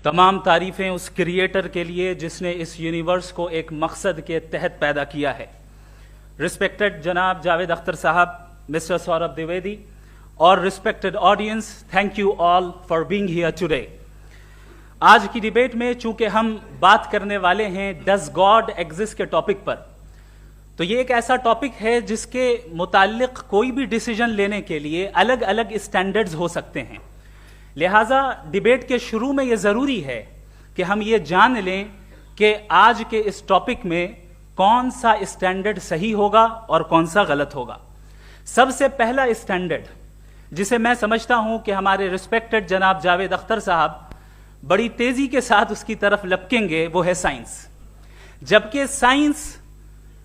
تمام تعریفیں اس کریٹر کے لیے جس نے اس یونیورس کو ایک مقصد کے تحت پیدا کیا ہے. رسپیکٹڈ جناب جاوید اختر صاحب, مسٹر سوربھ دیویدی اور respected audience, thank you all for being here today. آج کی ڈیبیٹ میں چونکہ ہم بات کرنے والے ہیں ڈز گاڈ ایگزسٹ کے ٹاپک پر, تو یہ ایک ایسا ٹاپک ہے جس کے متعلق کوئی بھی ڈیسیجن لینے کے لیے الگ الگ اسٹینڈرڈز ہو سکتے ہیں. لہٰذا ڈیبیٹ کے شروع میں یہ ضروری ہے کہ ہم یہ جان لیں کہ آج کے اس ٹاپک میں کون سا اسٹینڈرڈ صحیح ہوگا اور کون سا غلط ہوگا. سب سے پہلا اسٹینڈرڈ جسے میں سمجھتا ہوں کہ ہمارے رسپیکٹڈ جناب جاوید اختر صاحب بڑی تیزی کے ساتھ اس کی طرف لپکیں گے, وہ ہے سائنس. جبکہ سائنس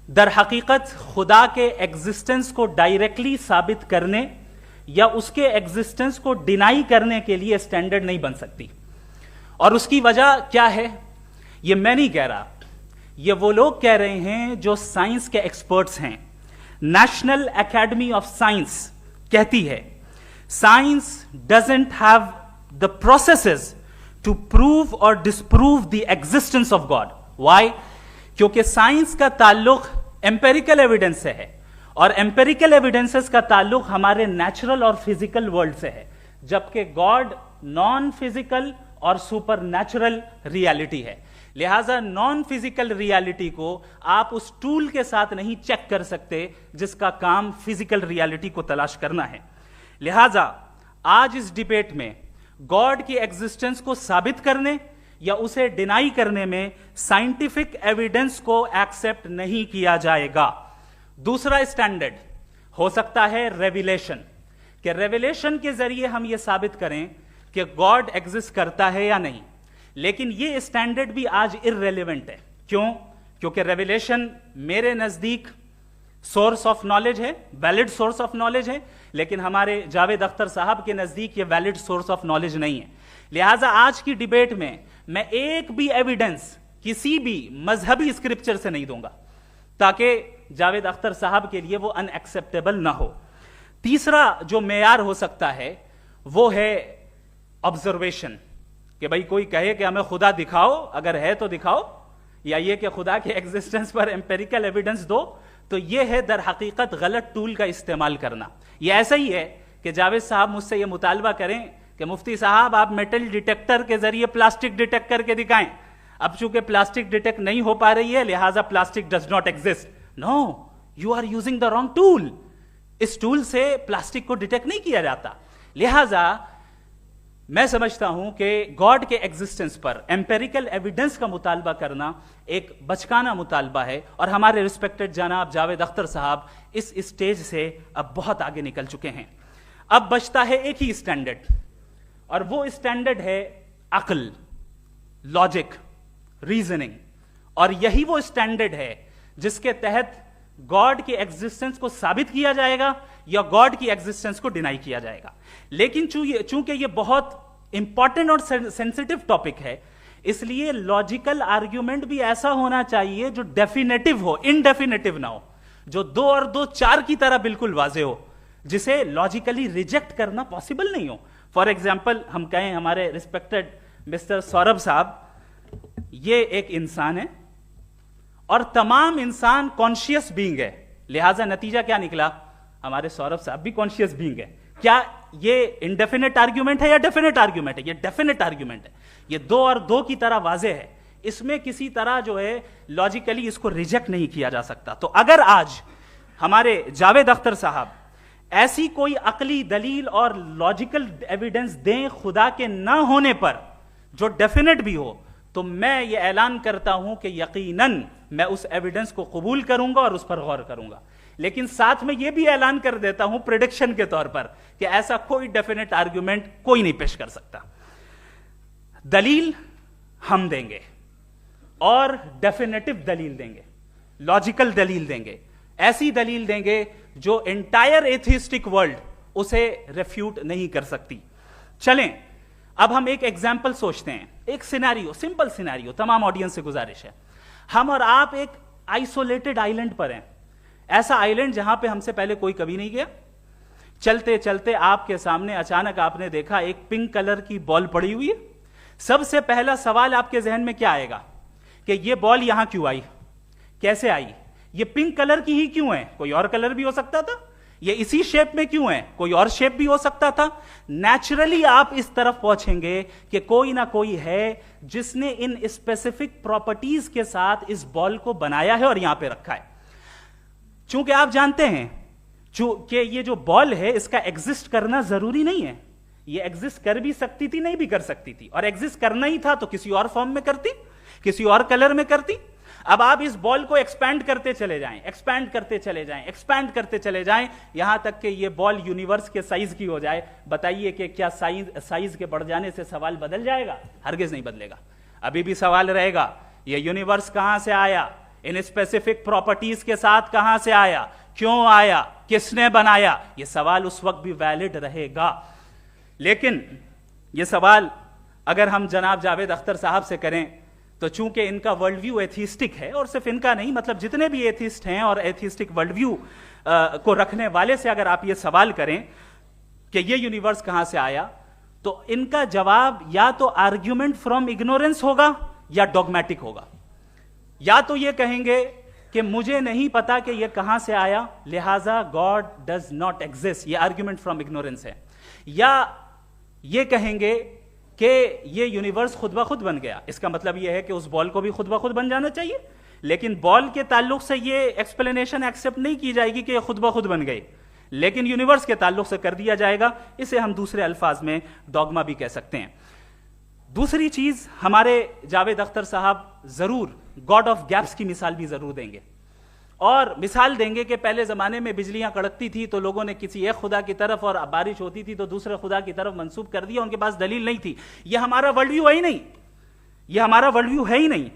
در حقیقت خدا کے ایگزسٹنس کو ڈائریکٹلی ثابت کرنے یا اس کے ایگزسٹنس کو ڈینائی کرنے کے لیے اسٹینڈرڈ نہیں بن سکتی. اور اس کی وجہ کیا ہے یہ میں نہیں کہہ رہا, یہ وہ لوگ کہہ رہے ہیں جو سائنس کے ایکسپرٹس ہیں. نیشنل اکیڈمی آف سائنس کہتی ہے science doesn't have the processes to prove اور disprove the existence of God. Why? کیونکہ سائنس کا تعلق ایمپیریکل ایویڈنس سے ہے, اور ایمپیریکل ایویڈنسز کا تعلق ہمارے نیچرل اور فزیکل ورلڈ سے ہے, جبکہ گاڈ نان فزیکل اور سپر نیچرل ریالٹی ہے. لہٰذا نان فزیکل ریالٹی کو آپ اس ٹول کے ساتھ نہیں چیک کر سکتے جس کا کام فزیکل ریالٹی کو تلاش کرنا ہے. لہٰذا آج اس ڈیبیٹ میں گاڈ کی ایگزسٹنس کو ثابت کرنے یا اسے ڈینائی کرنے میں سائنٹیفک ایویڈنس کو ایکسپٹ نہیں کیا جائے گا. دوسرا اسٹینڈرڈ ہو سکتا ہے ریویلیشن, کہ ریویلیشن کے ذریعے ہم یہ ثابت کریں کہ گاڈ ایگزسٹ کرتا ہے یا نہیں. لیکن یہ اسٹینڈرڈ بھی آج ارریلیونٹ ہے. کیوں؟ کیونکہ ریویلیشن میرے نزدیک سورس آف نالج ہے, ویلڈ سورس آف نالج ہے, لیکن ہمارے جاوید اختر صاحب کے نزدیک یہ ویلڈ سورس آف نالج نہیں ہے. لہٰذا آج کی ڈیبیٹ میں ایک بھی ایویڈنس کسی بھی مذہبی اسکرپچر سے نہیں دوں گا تاکہ جاوید اختر صاحب کے لیے وہ ان ایکسیپٹیبل نہ ہو. تیسرا جو معیار ہو سکتا ہے وہ ہے آبزرویشن, کہ بھئی کوئی کہے کہ ہمیں خدا دکھاؤ, اگر ہے تو دکھاؤ, یا یہ کہ خدا کے ایگزسٹنس پر ایمپیریکل ایویڈنس دو. تو یہ ہے در حقیقت غلط ٹول کا استعمال کرنا. یہ ایسا ہی ہے کہ جاوید صاحب مجھ سے یہ مطالبہ کریں کہ مفتی صاحب آپ میٹل ڈیٹیکٹر کے ذریعے پلاسٹک ڈیٹیکٹ کر کے دکھائیں. اب چونکہ پلاسٹک ڈیٹیکٹ نہیں ہو پا رہی ہے لہٰذا plastic does not exist. No, you are using the wrong tool. اس ٹول سے پلاسٹک کو ڈیٹیکٹ نہیں کیا جاتا. لہٰذا میں سمجھتا ہوں کہ گاڈ کے ایگزسٹنس پر ایمپیریکل ایویڈنس کا مطالبہ کرنا ایک بچکانہ مطالبہ ہے, اور ہمارے رسپیکٹڈ جناب جاوید اختر صاحب اس اسٹیج سے اب بہت آگے نکل چکے ہیں. اب بچتا ہے ایک ہی اسٹینڈرڈ, اور وہ اسٹینڈرڈ ہے عقل, لاجک, ریزننگ. اور یہی وہ اسٹینڈرڈ ہے جس کے تحت گاڈ کی ایگزسٹنس کو ثابت کیا جائے گا یا گاڈ کی ایگزسٹنس کو ڈینائی کیا جائے گا. لیکن چونکہ یہ بہت امپورٹنٹ اور سینسٹیو ٹاپک ہے, اس لیے لاجیکل آرگیومنٹ بھی ایسا ہونا چاہیے جو ڈیفینیٹو ہو, انڈیفینیٹو نہ ہو, جو 2 اور 2 4 کی طرح بالکل واضح ہو, جسے لاجیکلی ریجیکٹ کرنا پاسبل نہیں ہو. فار ایگزامپل ہم کہیں ہمارے رسپیکٹڈ مسٹر سوربھ صاحب یہ ایک انسان ہے اور تمام انسان کانشیس بینگ ہے, لہٰذا نتیجہ کیا نکلا, ہمارے سوربھ صاحب بھی کانشیس بینگ ہے. کیا یہ انڈیفینٹ آرگیومنٹ ہے یا ڈیفینٹ آرگیومنٹ ہے؟ یہ ڈیفینٹ آرگیومنٹ ہے. یہ 2 اور 2 کی طرح واضح ہے, اس میں کسی طرح جو ہے لاجیکلی اس کو ریجیکٹ نہیں کیا جا سکتا. تو اگر آج ہمارے جاوید اختر صاحب ایسی کوئی عقلی دلیل اور لاجیکل ایویڈنس دیں خدا کے نہ ہونے پر جو ڈیفینٹ بھی ہو, تو میں یہ اعلان کرتا ہوں کہ یقیناً میں اس ایویڈنس کو قبول کروں گا اور اس پر غور کروں گا. لیکن ساتھ میں یہ بھی اعلان کر دیتا ہوں پریڈکشن کے طور پر کہ ایسا کوئی ڈیفینٹ آرگیومنٹ کوئی نہیں پیش کر سکتا. دلیل ہم دیں گے اور ڈیفینیٹو دلیل دیں گے, لاجیکل دلیل دیں گے, ایسی دلیل دیں گے جو انٹائر ایتھیسٹک ورلڈ اسے ریفیوٹ نہیں کر سکتی. چلیں اب ہم ایک ایگزامپل سوچتے ہیں, ایک سینیریو, سمپل سینیریو, تمام آڈینس سے گزارش ہے, ہم اور آپ ایک آئسولیٹڈ آئیلینڈ پر ہیں, ایسا آئیلینڈ جہاں پہ ہم سے پہلے کوئی کبھی نہیں گیا. چلتے چلتے آپ کے سامنے اچانک آپ نے دیکھا ایک پنک کلر کی بال پڑی ہوئی ہے, سب سے پہلا سوال آپ کے ذہن میں کیا آئے گا کہ یہ بال یہاں کیوں آئی, کیسے آئی, یہ پنک کلر کی ہی کیوں ہے, کوئی اور کلر بھی ہو سکتا تھا, یہ اسی شیپ میں کیوں ہے, کوئی اور شیپ بھی ہو سکتا تھا. نیچرلی آپ اس طرف پہنچیں گے کہ کوئی نہ کوئی ہے جس نے ان اسپیسیفک پراپرٹیز کے ساتھ اس بال کو بنایا ہے اور یہاں پہ رکھا ہے. چونکہ آپ جانتے ہیں کہ یہ جو بال ہے اس کا ایگزسٹ کرنا ضروری نہیں ہے, یہ ایگزسٹ کر بھی سکتی تھی, نہیں بھی کر سکتی تھی, اور ایگزسٹ کرنا ہی تھا تو کسی اور فارم میں کرتی, کسی اور کلر میں کرتی. اب آپ اس بال کو ایکسپینڈ کرتے چلے جائیں, ایکسپینڈ کرتے چلے جائیں, ایکسپینڈ کرتے چلے جائیں, یہاں تک کہ یہ بال یونیورس کے سائز کی ہو جائے. بتائیے کہ کیا سائز کے بڑھ جانے سے سوال بدل جائے گا؟ ہرگز نہیں بدلے گا. ابھی بھی سوال رہے گا یہ یونیورس کہاں سے آیا, ان اسپیسیفک پراپرٹیز کے ساتھ کہاں سے آیا, کیوں آیا, کس نے بنایا. یہ سوال اس وقت بھی ویلڈ رہے گا. لیکن یہ سوال اگر ہم جناب جاوید اختر صاحب سے کریں تو چونکہ ان کا ورلڈ ویو ایتھیسٹک ہے, اور صرف ان کا نہیں, مطلب جتنے بھی ایتھیسٹ ہیں اور ایتھیسٹک ورلڈ ویو کو رکھنے والے سے اگر آپ یہ سوال کریں کہ یہ یونیورس کہاں سے آیا, تو ان کا جواب یا تو آرگیومنٹ فرام اگنورینس ہوگا یا ڈوگمیٹک ہوگا. یا تو یہ کہیں گے کہ مجھے نہیں پتا کہ یہ کہاں سے آیا, لہذا گاڈ ڈز ناٹ ایگزسٹ, یہ آرگیومنٹ فرام اگنورینس ہے. یا یہ کہیں گے کہ یہ یونیورس خود بخود بن گیا, اس کا مطلب یہ ہے کہ اس بال کو بھی خود بخود بن جانا چاہیے, لیکن بال کے تعلق سے یہ ایکسپلینیشن ایکسپٹ نہیں کی جائے گی کہ یہ خود بخود بن گئی, لیکن یونیورس کے تعلق سے کر دیا جائے گا. اسے ہم دوسرے الفاظ میں ڈوگما بھی کہہ سکتے ہیں. دوسری چیز, ہمارے جاوید اختر صاحب ضرور گاڈ آف گیپس کی مثال بھی ضرور دیں گے, اور مثال دیں گے کہ پہلے زمانے میں بجلیاں کڑکتی تھی تو لوگوں نے کسی ایک خدا کی طرف, اور بارش ہوتی تھی تو دوسرے خدا کی طرف منسوب کر دیا, ان کے پاس دلیل نہیں تھی. یہ ہمارا ورلڈ ویو ہے ہی نہیں, یہ ہمارا ورلڈ ویو ہے ہی نہیں,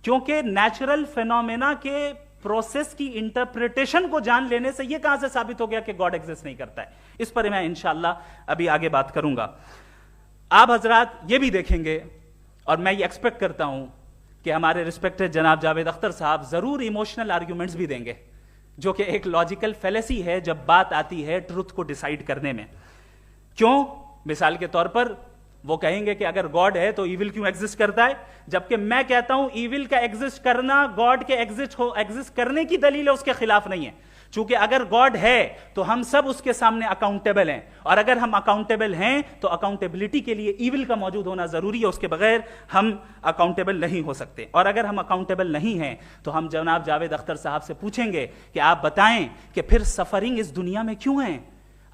کیونکہ نیچرل فینومینا کے پروسیس کی انٹرپریٹیشن کو جان لینے سے یہ کہاں سے ثابت ہو گیا کہ گاڈ ایگزسٹ نہیں کرتا ہے. اس پر میں انشاءاللہ ابھی آگے بات کروں گا. آپ حضرات یہ بھی دیکھیں گے, اور میں یہ ایکسپیکٹ کرتا ہوں کہ ہمارے ریسپیکٹڈ جناب جاوید اختر صاحب ضرور ایموشنل آرگیومنٹس بھی دیں گے, جو کہ ایک لاجیکل فیلیسی ہے جب بات آتی ہے ٹروتھ کو ڈیسائیڈ کرنے میں. کیوں؟ مثال کے طور پر وہ کہیں گے کہ اگر گاڈ ہے تو ایول کیوں ایگزسٹ کرتا ہے, جبکہ میں کہتا ہوں ایول کا ایگزسٹ کرنا گاڈ کے ایگزسٹ کرنے کی دلیل ہے, اس کے خلاف نہیں ہے. چونکہ اگر گاڈ ہے تو ہم سب اس کے سامنے اکاؤنٹیبل ہیں, اور اگر ہم اکاؤنٹیبل ہیں تو اکاؤنٹیبلٹی کے لیے ایول کا موجود ہونا ضروری ہے, اس کے بغیر ہم اکاؤنٹیبل نہیں ہو سکتے. اور اگر ہم اکاؤنٹیبل نہیں ہیں تو ہم جناب جاوید اختر صاحب سے پوچھیں گے کہ آپ بتائیں کہ پھر سفرنگ اس دنیا میں کیوں ہے؟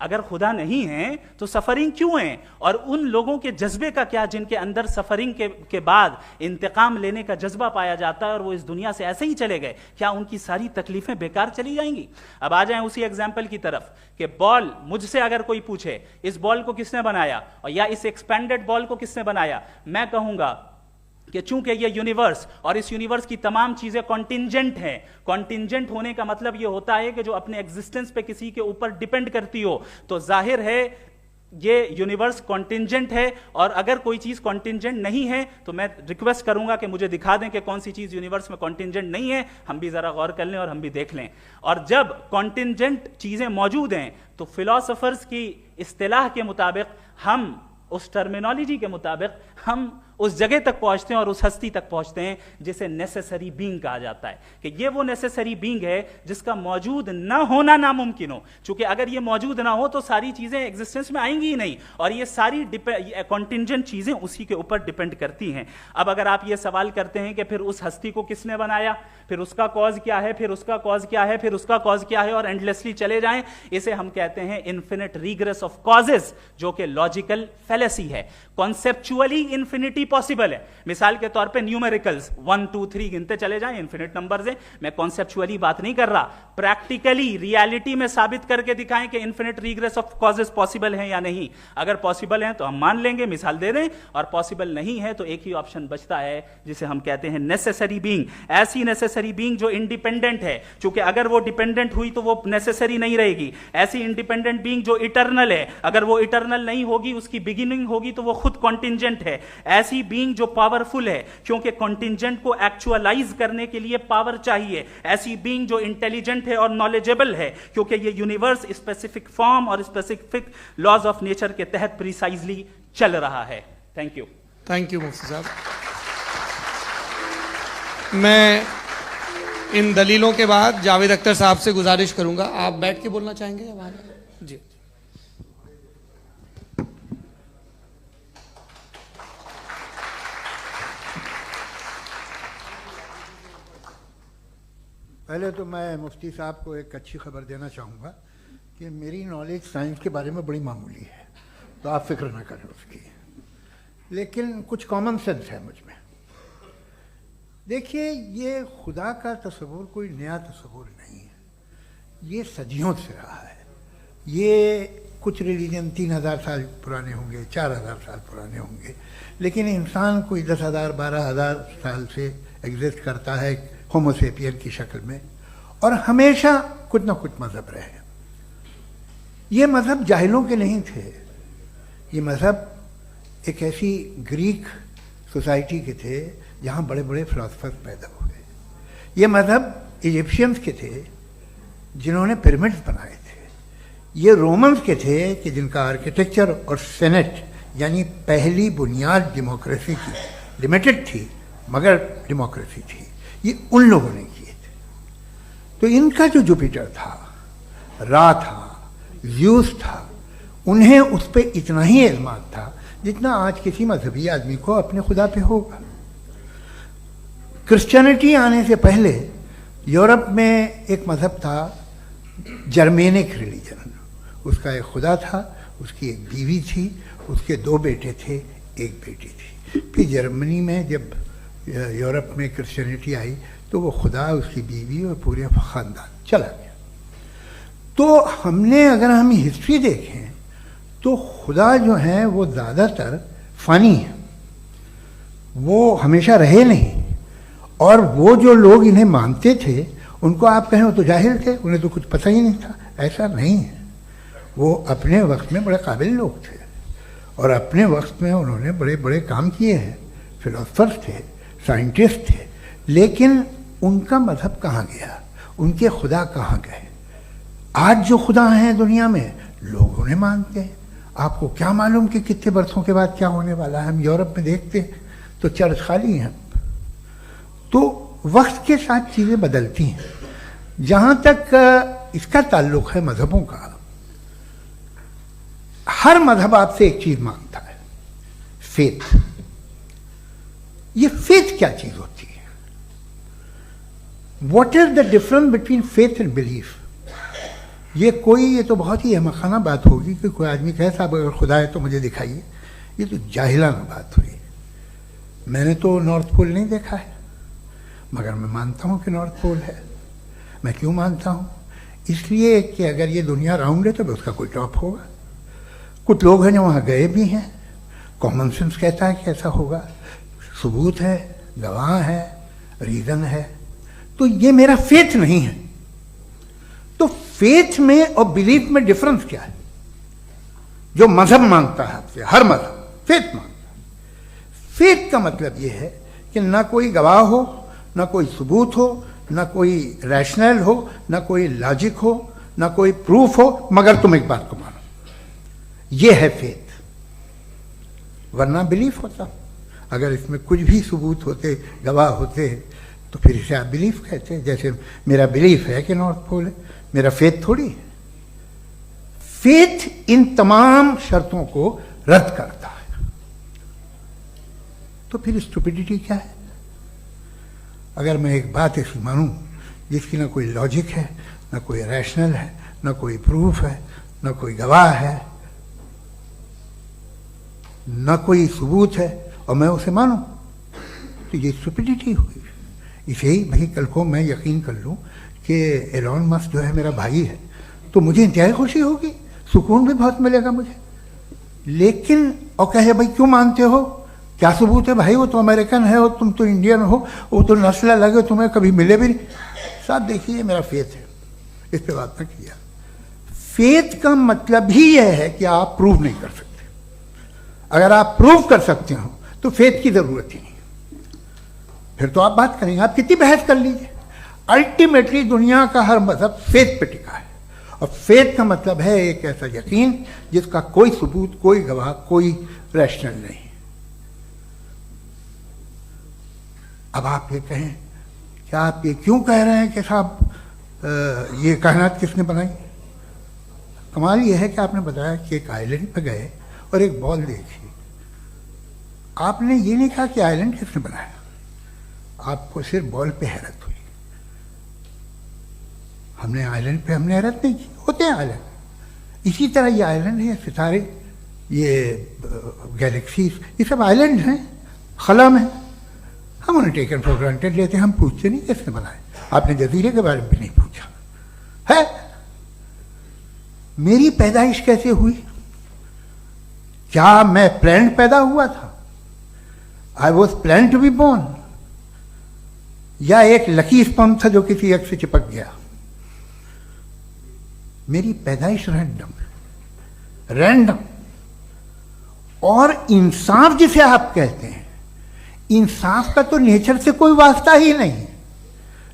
اگر خدا نہیں ہے تو سفرنگ کیوں ہے؟ اور ان لوگوں کے جذبے کا کیا جن کے اندر سفرنگ کے بعد انتقام لینے کا جذبہ پایا جاتا ہے اور وہ اس دنیا سے ایسے ہی چلے گئے, کیا ان کی ساری تکلیفیں بیکار چلی جائیں گی؟ اب آ جائیں اسی ایگزامپل کی طرف کہ بال, مجھ سے اگر کوئی پوچھے اس بال کو کس نے بنایا, اور یا اس ایکسپینڈڈ بال کو کس نے بنایا, میں کہوں گا کہ چونکہ یہ یونیورس اور اس یونیورس کی تمام چیزیں کانٹینجنٹ ہیں. کانٹینجنٹ ہونے کا مطلب یہ ہوتا ہے کہ جو اپنے ایگزسٹنس پہ کسی کے اوپر ڈیپینڈ کرتی ہو, تو ظاہر ہے یہ یونیورس کانٹینجنٹ ہے. اور اگر کوئی چیز کانٹینجنٹ نہیں ہے تو میں ریکویسٹ کروں گا کہ مجھے دکھا دیں کہ کون سی چیز یونیورس میں کانٹینجنٹ نہیں ہے, ہم بھی ذرا غور کر لیں اور ہم بھی دیکھ لیں. اور جب کانٹینجنٹ چیزیں موجود ہیں تو فلاسفرز کی اصطلاح کے مطابق, ہم اس ٹرمینالوجی کے مطابق ہم اس جگہ تک پہنچتے ہیں اور اس ہستی تک پہنچتے ہیں جسے نیسیسری بینگ کہا جاتا ہے, کہ یہ وہ نیسیسری بینگ ہے جس کا موجود نہ ہونا ناممکن ہو. چونکہ اگر یہ موجود نہ ہو تو ساری چیزیں ایگزسٹنس میں آئیں گی ہی نہیں, اور یہ ساری کانٹینجنٹ چیزیں اسی کے اوپر ڈیپینڈ کرتی ہیں. اب اگر آپ یہ سوال کرتے ہیں کہ پھر اس ہستی کو کس نے بنایا, پھر اس کا کاز کیا ہے, پھر اس کا کاز کیا ہے, پھر اس کا کاز کیا ہے, اور اینڈلیسلی چلے جائیں, اسے ہم کہتے ہیں انفینٹ ریگریس آف کازز, جو کہ لاجیکل فیلیسی ہے. کانسیپچولی انفینٹی پاسبل ہے. مثال کے طور پہ نیومیریکلز 1 2 3 گنتے چلے جائیں, انفینٹ نمبرز ہیں. میں کانسیپچولی بات نہیں کر رہا, پریکٹیکلی ریالٹی میں ثابت کر کے دکھائیں کہ infinite regress of causes possible ہیں یا نہیں. اگر پاسبل ہیں تو ہم مان لیں گے, مثال دے دیں, اور پاسبل نہیں ہے تو ایک ہی آپشن بچتا ہے جسے ہم کہتے ہیں نیسیسری بینگ. ایسی نیسیسری بینگ جو انڈیپینڈنٹ ہے, چونکہ اگر وہ ڈیپینڈنٹ ہوئی تو وہ نیسیسری نہیں رہے گی. ایسی انڈیپینڈنٹ بینگ جو اٹرنل ہے, اگر وہ اٹرنل نہیں ہوگی, اس کی بگننگ ہوگی تو وہ خود کانٹینجنٹ ہے. ایسی بینگ جو پاورفل ہے, کیونکہ کانٹینجنٹ کو ایکچوالائز کرنے کے لیے پاور چاہیے. ایسی بینگ جو انٹیلیجنٹ ہے اور نالجبل ہے, کیونکہ یہ یونیورس اسپیسیفک فارم اور اسپیسیفک لاز آف نیچر کے تحت پریسائزلی چل رہا ہے. Thank you. تھینک یو مفتی صاحب. میں ان دلیلوں کے بعد جاوید اختر صاحب سے گزارش کروں گا, آپ بیٹھ کے بولنا چاہیں گے یا وہاں؟ جی. پہلے تو میں مفتی صاحب کو ایک اچھی خبر دینا چاہوں گا کہ میری نالج سائنس کے بارے میں بڑی معمولی ہے, تو آپ فکر نہ کریں اس کی, لیکن کچھ کامن سینس ہے مجھ میں. دیکھیے, یہ خدا کا تصور کوئی نیا تصور نہیں ہے, یہ صدیوں سے رہا ہے. یہ کچھ ریلیجن 3000 سال پرانے ہوں گے, 4000 سال پرانے ہوں گے, لیکن انسان کوئی 10,000 12,000 سال سے ایگزسٹ کرتا ہے ہومو سیپین کی شکل میں, اور ہمیشہ کچھ نہ کچھ مذہب رہے. یہ مذہب جاہلوں کے نہیں تھے, یہ مذہب ایک ایسی گریک سوسائٹی کے تھے جہاں بڑے بڑے فلاسفرز پیدا ہوئے. یہ مذہب ایجپشینز کے تھے جنہوں نے پیرامڈز بنائے تھے. یہ رومنز کے تھے کہ جن کا آرکیٹیکچر اور سینٹ یعنی پہلی بنیاد ڈیموکریسی کی لمیٹڈ تھی مگر ڈیموکریسی تھی, یہ ان لوگوں نے کیے تھے. تو ان کا جو جوپیٹر تھا, را تھا, زیوس تھا, انہیں اس پہ اتنا ہی اعتماد تھا جتنا آج کسی مذہبی آدمی کو اپنے خدا پہ ہوگا. کرسچینٹی آنے سے پہلے یورپ میں ایک مذہب تھا جرمینک ریلیجن. اس کا ایک خدا تھا, اس کی ایک بیوی تھی, اس کے 2 بیٹے تھے, ایک بیٹی تھی. پھر جرمنی میں جب یورپ میں کرسچینٹی آئی تو وہ خدا, اس کی بیوی اور پورے خاندان چلا گیا. تو اگر ہم ہسٹری دیکھیں تو خدا جو ہیں وہ زیادہ تر فانی ہیں, وہ ہمیشہ رہے نہیں. اور وہ جو لوگ انہیں مانتے تھے ان کو آپ کہیں وہ تو جاہل تھے, انہیں تو کچھ پتہ ہی نہیں تھا. ایسا نہیں ہے, وہ اپنے وقت میں بڑے قابل لوگ تھے اور اپنے وقت میں انہوں نے بڑے بڑے کام کیے ہیں. فلاسفرز تھے, سائنٹسٹ تھے, لیکن ان کا مذہب کہاں گیا, ان کے خدا کہاں گئے؟ آج جو خدا ہیں دنیا میں لوگ انہیں مانتے ہیں. آپ کو کیا معلوم کہ کتنے برسوں کے بعد کیا ہونے والا ہے؟ ہم یورپ میں دیکھتے ہیں تو چرچ خالی ہیں. تو وقت کے ساتھ چیزیں بدلتی ہیں. جہاں تک اس کا تعلق ہے مذہبوں کا, ہر مذہب آپ سے ایک چیز مانگتا ہے, فیتھ. یہ فیتھ کیا چیز ہوتی ہے؟ What is the difference between faith and belief? یہ تو بہت ہی احمقانہ بات ہوگی کہ کوئی آدمی کہے صاحب اگر خدا ہے تو مجھے دکھائیے. یہ تو جاہلانہ بات ہوئی. میں نے تو نارتھ پول نہیں دیکھا ہے مگر میں مانتا ہوں کہ نارتھ پول ہے. میں کیوں مانتا ہوں؟ اس لیے کہ اگر یہ دنیا راؤنڈ ہے تو اس کا کوئی ٹاپ ہوگا. کچھ لوگ ہیں جو وہاں گئے بھی ہیں, کامن سینس کہتا ہے کہ ایسا ہوگا, ثبوت ہے, گواہ ہے, ریزن ہے. تو یہ میرا فیتھ نہیں ہے. تو فیتھ میں اور بلیف میں ڈفرنس کیا ہے؟ جو مذہب مانگتا ہے آپ سے, ہر مذہب فیتھ مانگتا ہے. فیتھ کا مطلب یہ ہے کہ نہ کوئی گواہ ہو, نہ کوئی ثبوت ہو, نہ کوئی ریشنل ہو, نہ کوئی لاجک ہو, نہ کوئی پروف ہو, مگر تم ایک بات کو مانو. یہ ہے فیتھ. ورنہ بلیف ہوتا. اگر اس میں کچھ بھی ثبوت ہوتے, گواہ ہوتے, تو پھر اسے آپ بلیف کہتے ہیں. جیسے میرا بلیف ہے کہ نارتھ پول ہے, میرا فیتھ تھوڑی ہے. فیتھ ان تمام شرطوں کو رد کرتا ہے. تو پھر اسٹوپیڈیٹی کیا ہے؟ اگر میں ایک بات ایسی مانوں جس کی نہ کوئی لاجک ہے, نہ کوئی ریشنل ہے, نہ کوئی پروف ہے, نہ کوئی گواہ ہے, نہ کوئی ثبوت ہے, اور میں اسے مانوں, تو یہ اسٹوپیڈیٹی ہوئی. اسے ہی بھائی کل کو میں یقین کر لوں کہ ایلون مسک جو ہے میرا بھائی ہے تو مجھے انتہائی خوشی ہوگی, سکون بھی بہت ملے گا مجھے. لیکن اور کہے بھائی کیوں مانتے ہو, کیا ثبوت ہے؟ بھائی وہ تو امریکن ہے اور تم تو انڈین ہو, وہ تو نسل الگ ہے, تمہیں کبھی ملے بھی نہیں. صاحب دیکھیے یہ میرا فیتھ ہے, اس پہ بات نہ کیا. فیتھ کا مطلب ہی یہ ہے کہ آپ پروو نہیں کر سکتے. اگر آپ پروو کر سکتے ہو تو فیتھ کی ضرورت ہی نہیں, پھر تو آپ بات کریں گے, آپ کتنی بحث کر لیجیے. الٹیمیٹلی دنیا کا ہر مذہب فیتھ پہ ٹکا ہے, اور فیتھ کا مطلب ہے ایک ایسا یقین جس کا کوئی ثبوت, کوئی گواہ, کوئی ریشنل نہیں. اب آپ یہ کہیں، کیا آپ یہ کیوں کہہ رہے ہیں کہ صاحب یہ کائنات کس نے بنائی؟ کمال یہ ہے کہ آپ نے بتایا کہ ایک آئلینڈ پہ گئے اور ایک بال دیکھی. آپ نے یہ نہیں کہا کہ آئلینڈ کس نے بنایا، آپ کو صرف بال پہ حیرت ہوئی. ہم نے آئلینڈ پہ ہم نے حیرت نہیں کی، ہوتے ہیں آئلینڈ. اسی طرح یہ آئلینڈ ہے، ستارے، یہ گیلیکسیز، یہ سب آئلینڈ ہیں خلا میں. ہم انہیں ٹیکن فار گرانٹیڈ لیتے ہیں، ہم پوچھتے نہیں کس نے بنائے. آپ نے جزیرے کے بارے میں بھی نہیں پوچھا ہے. میری پیدائش کیسے ہوئی؟ کیا میں پلانڈ پیدا ہوا تھا؟ I was plan to be born, یا ایک لکی اسپرم تھا جو کسی ایک سے چپک گیا؟ میری پیدائش رینڈم. اور انصاف جسے آپ کہتے ہیں، انصاف کا تو نیچر سے کوئی واسطہ ہی نہیں.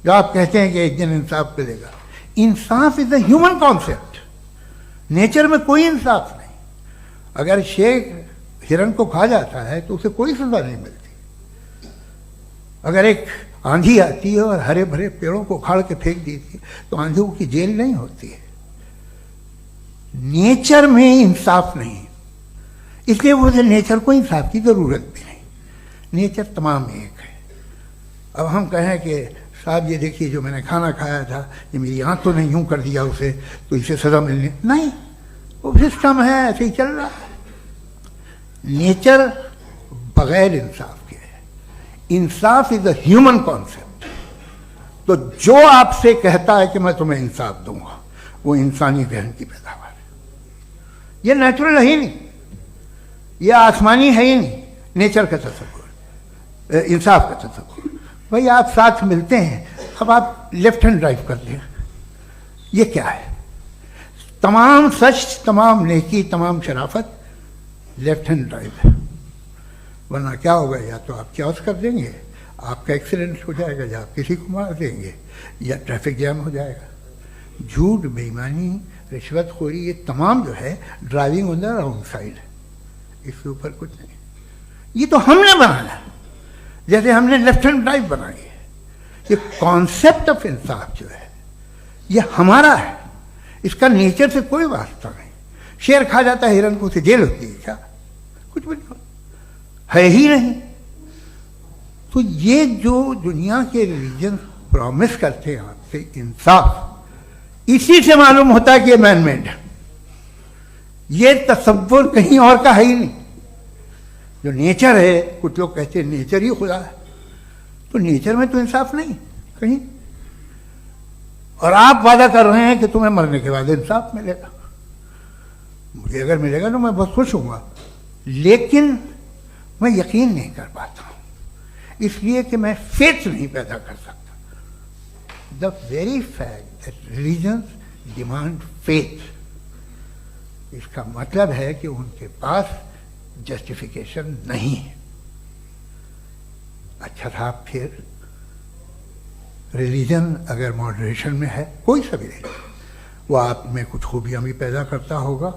جو آپ کہتے ہیں کہ ایک دن انصاف ملے گا، انصاف از اے ہیومن کانسیپٹ. نیچر میں کوئی انصاف نہیں. اگر شیر ہرن کو کھا جاتا ہے تو اسے کوئی سزا نہیں ملتی. اگر ایک آندھی آتی ہے اور ہرے بھرے پیڑوں کو اکھاڑ کے پھینک دیتی ہے تو آندھیوں کی جیل نہیں ہوتی ہے. نیچر میں انصاف نہیں، اس لیے وہ نیچر کو انصاف کی ضرورت بھی نہیں. نیچر تمام ایک ہے. اب ہم کہیں کہ صاحب یہ دیکھیے جو میں نے کھانا کھایا تھا یہ میری آنکھ تو نہیں یوں کر دیا اسے تو اسے سزا ملنی نہیں. وہ سسٹم ہے، ایسے ہی چل رہا ہے. نیچر بغیر انصاف کے ہے. انصاف از اے ہیومن کانسیپٹ. تو جو آپ سے کہتا ہے کہ میں تمہیں انصاف دوں گا وہ انسانی ذہن کی پیداوار ہے. یہ نیچرل ہے ہی نہیں، یہ آسمانی ہے ہی نہیں. نیچر کا تصور، انصاف کا تصور. بھائی آپ ساتھ ملتے ہیں، اب آپ لیفٹ ہینڈ ڈرائیو کرتے ہیں، یہ کیا ہے؟ تمام سچ، تمام نیکی، تمام شرافت لیفٹ ہینڈ ڈرائیو ہے. ورنہ کیا ہوگا؟ یا تو آپ کیوس کر دیں گے، آپ کا ایکسیڈنٹ ہو جائے گا، یا آپ کسی کو مار دیں گے، یا ٹریفک جام ہو جائے گا. جھوٹ، بے ایمانی، رشوت خوری، یہ تمام جو ہے driving on the wrong side ہے. اس کے اوپر کچھ نہیں. یہ تو ہم نے بنایا، جیسے ہم نے لیفٹ ہینڈ ڈرائیو بنائی ہے. یہ کانسیپٹ آف انصاف جو ہے یہ ہمارا ہے، اس کا نیچر سے کوئی واسطہ نہیں. شیر کھا جاتا ہے ہرن کو، اسے جیل ہوتی ہے کیا؟ کچھ بھی نہیں ہے ہی نہیں. تو یہ جو دنیا کے ریلیجن پرومس کرتے ہیں آپ سے انصاف، اسی سے معلوم ہوتا ہے کہ یہ مین میڈ ہے. یہ تصور کہیں اور کا ہے ہی نہیں. جو نیچر ہے، کچھ لوگ کہتے ہیں نیچر ہی خدا ہے، تو نیچر میں تو انصاف نہیں کہیں. اور آپ وعدہ کر رہے ہیں کہ تمہیں مرنے کے بعد انصاف ملے گا. مجھے اگر ملے گا تو میں بہت خوش ہوں گا، لیکن میں یقین نہیں کر پاتا ہوں، اس لیے کہ میں فیتھ نہیں پیدا کر سکتا. The very fact that religions demand faith, اس کا مطلب ہے کہ ان کے پاس جسٹیفیکیشن نہیں ہے. اچھا صاحب، پھر ریلیجن اگر ماڈریشن میں ہے، کوئی سا بھی ریلیجن، وہ آپ میں کچھ خوبیاں بھی پیدا کرتا ہوگا.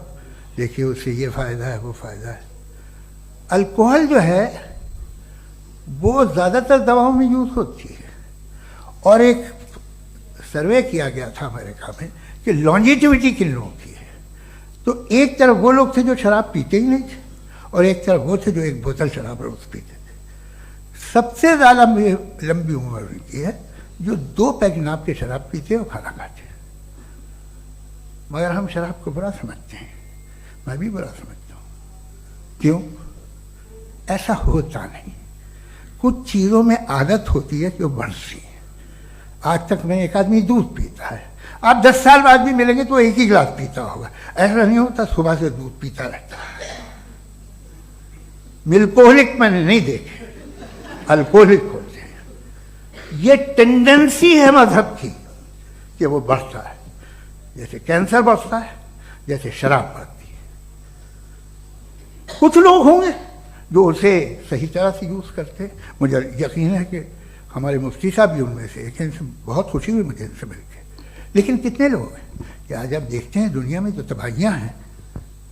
دیکھیے اس سے یہ فائدہ ہے، وہ فائدہ ہے. الکوہل جو ہے وہ زیادہ تر دواؤں میں یوز ہوتی ہے. اور ایک سروے کیا گیا تھا امریکہ میں کہ لانجیٹیوٹی کن لوگوں کی ہے. تو ایک طرف وہ لوگ تھے جو شراب پیتے ہی نہیں تھے، اور ایک طرف وہ تھے جو ایک بوتل شراب روز پیتے تھے. سب سے زیادہ لمبی عمر ان کی ہے جو 2 پیگ ناپ کے شراب پیتے اور کھانا کھاتے ہیں. مگر ہم شراب کو برا سمجھتے ہیں، میں بھی برا سمجھتا ہوں. کیوں؟ ایسا ہوتا نہیں. کچھ چیزوں میں عادت ہوتی ہے کہ وہ بڑھتی ہے. آج تک میں ایک آدمی دودھ پیتا ہے، آپ 10 سال بعد بھی ملیں گے تو ایک ہی گلاس پیتا ہوگا. ایسا نہیں ہوتا، صبح سے دودھ پیتا رہتا ہے. ملکوہلک میں نے نہیں دیکھے، الکوہلک ہوتے ہیں. یہ ٹینڈنسی ہے مذہب کی کہ وہ بڑھتا ہے، جیسے کینسر بڑھتا ہے، جیسے شراب بڑھتی ہے. کچھ لوگ ہوں گے جو اسے صحیح طرح سے یوز کرتے. مجھے یقین ہے کہ ہمارے مفتی صاحب بھی ان میں سے ایک ہیں. ان سے بہت خوشی ہوئی مجھے ان سے مل کے. لیکن کتنے لوگ ہیں کہ آج آپ دیکھتے ہیں دنیا میں جو تباہیاں ہیں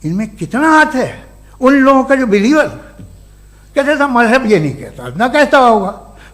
ان میں کتنا ہاتھ ہے ان لوگوں کا جو بلیور. کہتے تھا مذہب یہ نہیں کہتا، نہ کہتا ہوگا،